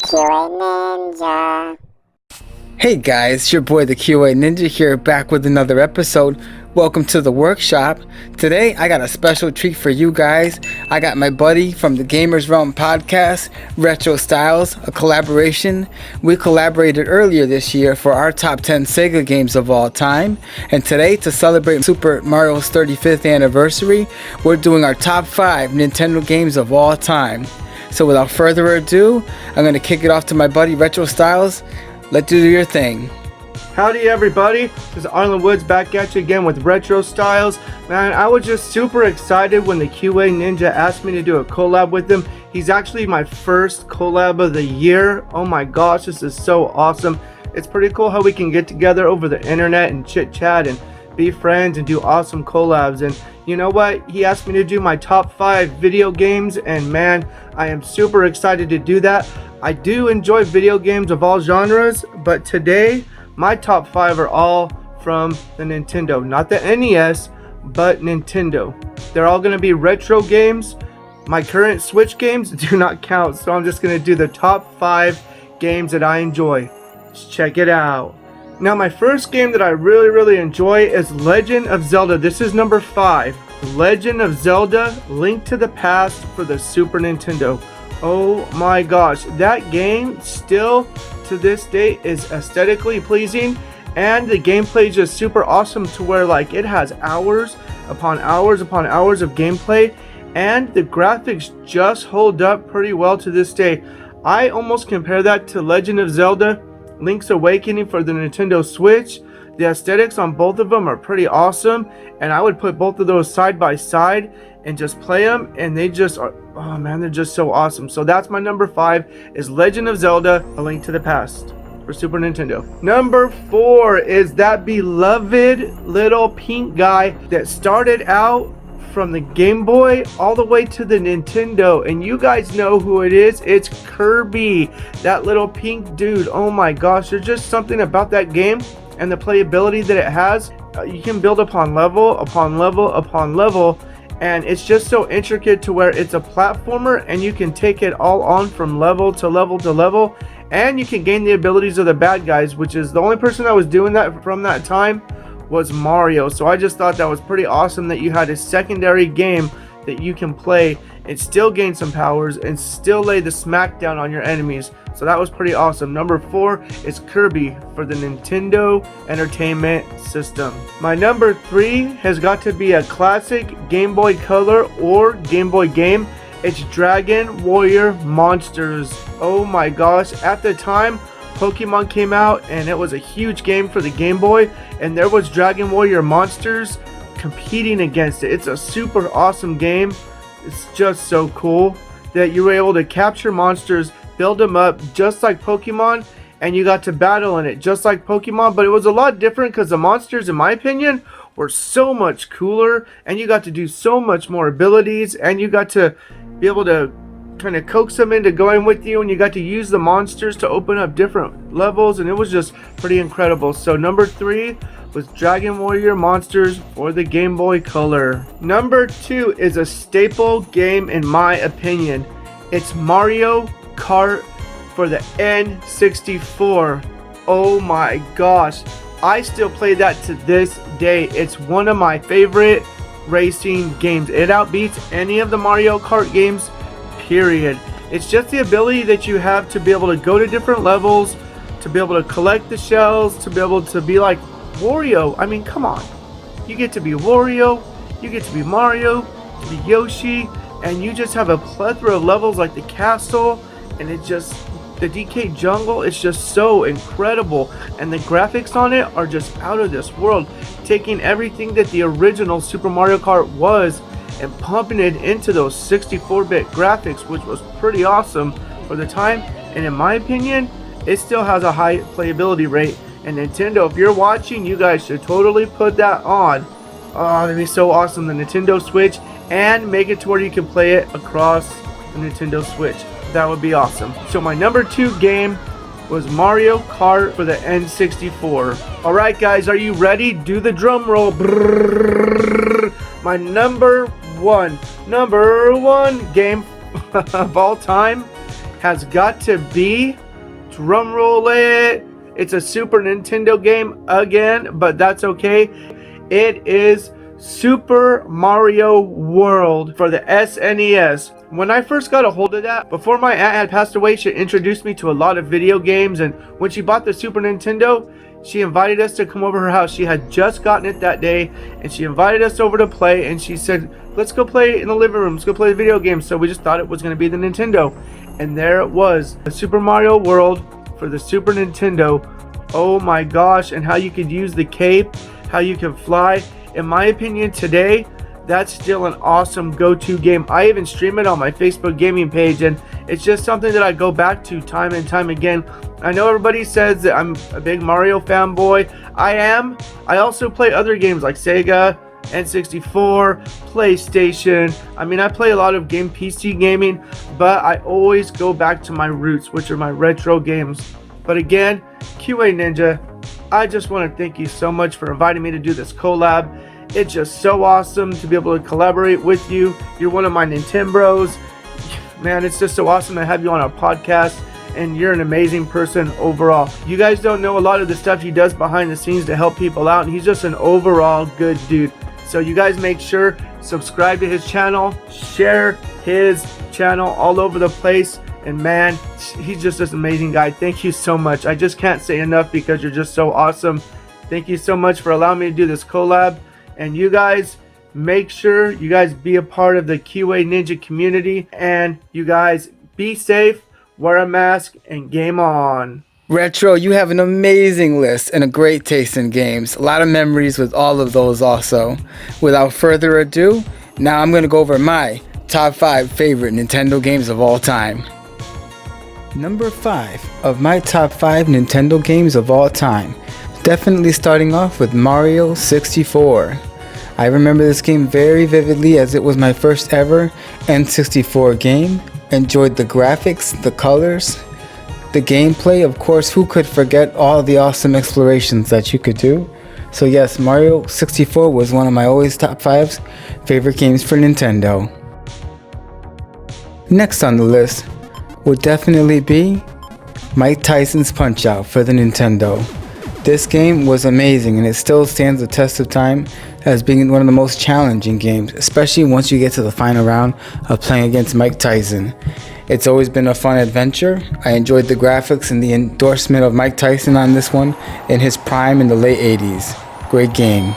QA Ninja. Hey guys, your boy the QA Ninja here, back with another episode. Welcome to the workshop. Today I got a special treat for you guys. I got my buddy from the Gamers Realm podcast, RetroStylz, a collaboration. We collaborated earlier this year for our top 10 Sega games of all time. And today, to celebrate Super Mario's 35th anniversary, we're doing our top 5 Nintendo games of all time. So without further ado, I'm going to kick it off to my buddy RetroStylz. Let's do your thing. Howdy everybody, this is Arlen Woods back at you again with RetroStylz. Man, I was just super excited when the QA Ninja asked me to do a collab with him. He's actually my first collab of the year. Oh my gosh, this is so awesome. It's pretty cool how we can get together over the internet and chit chat and be friends and do awesome collabs. And you know what? He asked me to do my top 5 video games, and man, I am super excited to do that. I do enjoy video games of all genres, but today my top 5 are all from the Nintendo. Not the NES, but Nintendo. They're all going to be retro games. My current Switch games do not count, so I'm just going to do the top 5 games that I enjoy. Let's check it out. Now my first game that I really enjoy is Legend of Zelda. This is number 5. Legend of Zelda: Link to the Past for the Super Nintendo. Oh my gosh, that game still to this day is aesthetically pleasing, and the gameplay is just super awesome to where like it has hours upon hours upon hours of gameplay, and the graphics just hold up pretty well to this day. I almost compare that to Legend of Zelda: Link's Awakening for the Nintendo Switch. The aesthetics on both of them are pretty awesome, and I would put both of those side by side and just play them, and they just are, oh man, they're just so awesome. So that's my number 5 is Legend of Zelda: A Link to the Past for Super Nintendo. Number 4 is that beloved little pink guy that started out from the Game Boy all the way to the Nintendo, and you guys know who it is. It's Kirby, that little pink dude. Oh my gosh, there's just something about that game and the playability that it has. You can build upon level upon level upon level, and it's just so intricate to where it's a platformer, and you can take it all on from level to level to level, and you can gain the abilities of the bad guys, which is the only person that was doing that from that time was Mario. So I just thought that was pretty awesome that you had a secondary game that you can play and still gain some powers and still lay the smackdown on your enemies. So that was pretty awesome. Number 4 is Kirby for the Nintendo Entertainment System. My number 3 has got to be a classic Game Boy Color or Game Boy game. It's Dragon Warrior Monsters. Oh my gosh, at the time Pokemon came out, and it was a huge game for the Game Boy, and there was Dragon Warrior Monsters competing against it. It's a super awesome game. It's just so cool that you were able to capture monsters, build them up just like Pokemon, and you got to battle in it just like Pokemon, but it was a lot different because the monsters, in my opinion, were so much cooler, and you got to do so much more abilities, and you got to be able to kind of coax them into going with you, and you got to use the monsters to open up different levels, and it was just pretty incredible. So number 3 was Dragon Warrior Monsters for the Game Boy Color. Number 2 is a staple game in my opinion. It's Mario Kart for the N64. Oh my gosh, I still play that to this day. It's one of my favorite racing games. It outbeats any of the Mario Kart games, period. It's just the ability that you have to be able to go to different levels, to be able to collect the shells, to be able to be like Wario. I mean, come on. You get to be Wario, you get to be Mario, to be Yoshi, and you just have a plethora of levels like the castle, and it just, the DK jungle, it's just so incredible, and the graphics on it are just out of this world, taking everything that the original Super Mario Kart was and pumping it into those 64-bit graphics, which was pretty awesome for the time. And in my opinion, it still has a high playability rate. And Nintendo, if you're watching, you guys should totally put that on. Oh, that'd be so awesome, the Nintendo Switch, and make it to where you can play it across the Nintendo Switch. That would be awesome. So my number 2 game was Mario Kart for the N64. Alright guys, are you ready? Do the drum roll. Brrr. My number one game of all time has got to be, drumroll it, it's a Super Nintendo game again, but that's okay. It is Super Mario World for the SNES. When I first got a hold of that, before my aunt had passed away, she introduced me to a lot of video games, and when she bought the Super Nintendo, she invited us to come over her house. She had just gotten it that day, and she invited us over to play, and she said, let's go play in the living room, let's go play the video game. So we just thought it was going to be the Nintendo, and there it was, the Super Mario World for the Super Nintendo. Oh my gosh, and how you could use the cape, how you can fly. In my opinion today, that's still an awesome go-to game. I even stream it on my Facebook gaming page, and it's just something that I go back to time and time again. I know everybody says that I'm a big Mario fanboy. I am. I also play other games like Sega, N64, PlayStation. I mean, I play a lot of PC gaming, but I always go back to my roots, which are my retro games. But again, QA Ninja, I just want to thank you so much for inviting me to do this collab. It's just so awesome to be able to collaborate with you. You're one of my Nintembros. Man, it's just so awesome to have you on our podcast, and you're an amazing person overall. You guys don't know a lot of the stuff he does behind the scenes to help people out, and he's just an overall good dude. So you guys make sure, subscribe to his channel, share his channel all over the place, and man, he's just this amazing guy. Thank you so much. I just can't say enough because you're just so awesome. Thank you so much for allowing me to do this collab. And you guys, make sure you guys be a part of the QA Ninja community. And you guys, be safe, wear a mask, and game on. Retro, you have an amazing list and a great taste in games. A lot of memories with all of those also. Without further ado, now I'm going to go over my top 5 favorite Nintendo games of all time. Number 5 of my top 5 Nintendo games of all time. Definitely starting off with Mario 64. I remember this game very vividly as it was my first ever N64 game. Enjoyed the graphics, the colors, the gameplay. Of course, who could forget all the awesome explorations that you could do? So yes, Mario 64 was one of my always top 5 favorite games for Nintendo. Next on the list would definitely be Mike Tyson's Punch-Out for the Nintendo. This game was amazing, and it still stands the test of time as being one of the most challenging games, especially once you get to the final round of playing against Mike Tyson. It's always been a fun adventure. I enjoyed the graphics and the endorsement of Mike Tyson on this one in his prime in the late 80s. Great game.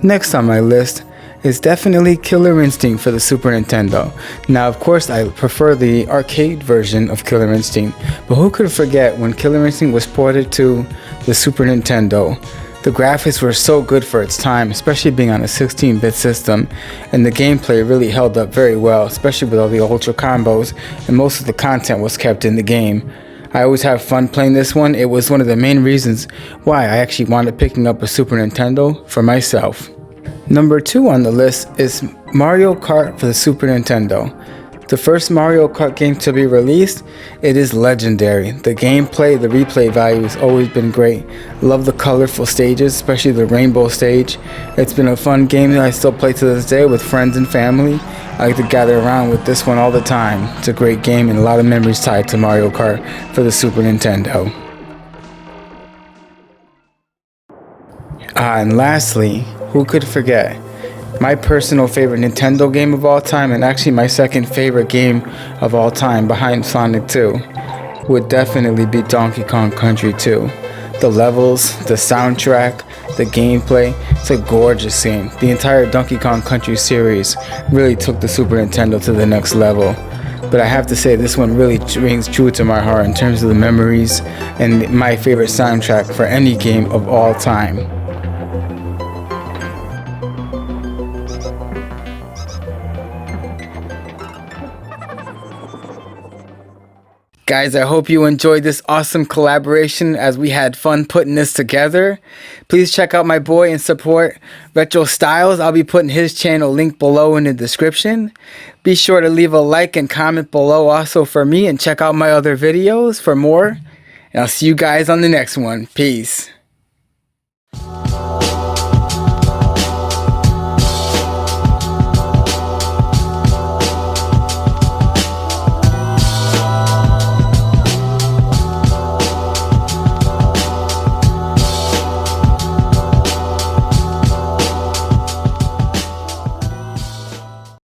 Next on my list is definitely Killer Instinct for the Super Nintendo. Now, of course, I prefer the arcade version of Killer Instinct, but who could forget when Killer Instinct was ported to the Super Nintendo? The graphics were so good for its time, especially being on a 16-bit system, and the gameplay really held up very well, especially with all the ultra combos, and most of the content was kept in the game. I always have fun playing this one. It was one of the main reasons why I actually wound up picking up a Super Nintendo for myself. Number 2 on the list is Mario Kart for the Super Nintendo. The first Mario Kart game to be released, it is legendary. The gameplay, the replay value has always been great. Love the colorful stages, especially the rainbow stage. It's been a fun game that I still play to this day with friends and family. I like to gather around with this one all the time. It's a great game and a lot of memories tied to Mario Kart for the Super Nintendo. And lastly, who could forget? My personal favorite Nintendo game of all time, and actually my second favorite game of all time behind Sonic 2, would definitely be Donkey Kong Country 2. The levels, the soundtrack, the gameplay, it's a gorgeous game. The entire Donkey Kong Country series really took the Super Nintendo to the next level. But I have to say, this one really rings true to my heart in terms of the memories and my favorite soundtrack for any game of all time. Guys, I hope you enjoyed this awesome collaboration as we had fun putting this together. Please check out my boy and support RetroStylz. I'll be putting his channel linked below in the description. Be sure to leave a like and comment below also for me, and check out my other videos for more. And I'll see you guys on the next one. Peace.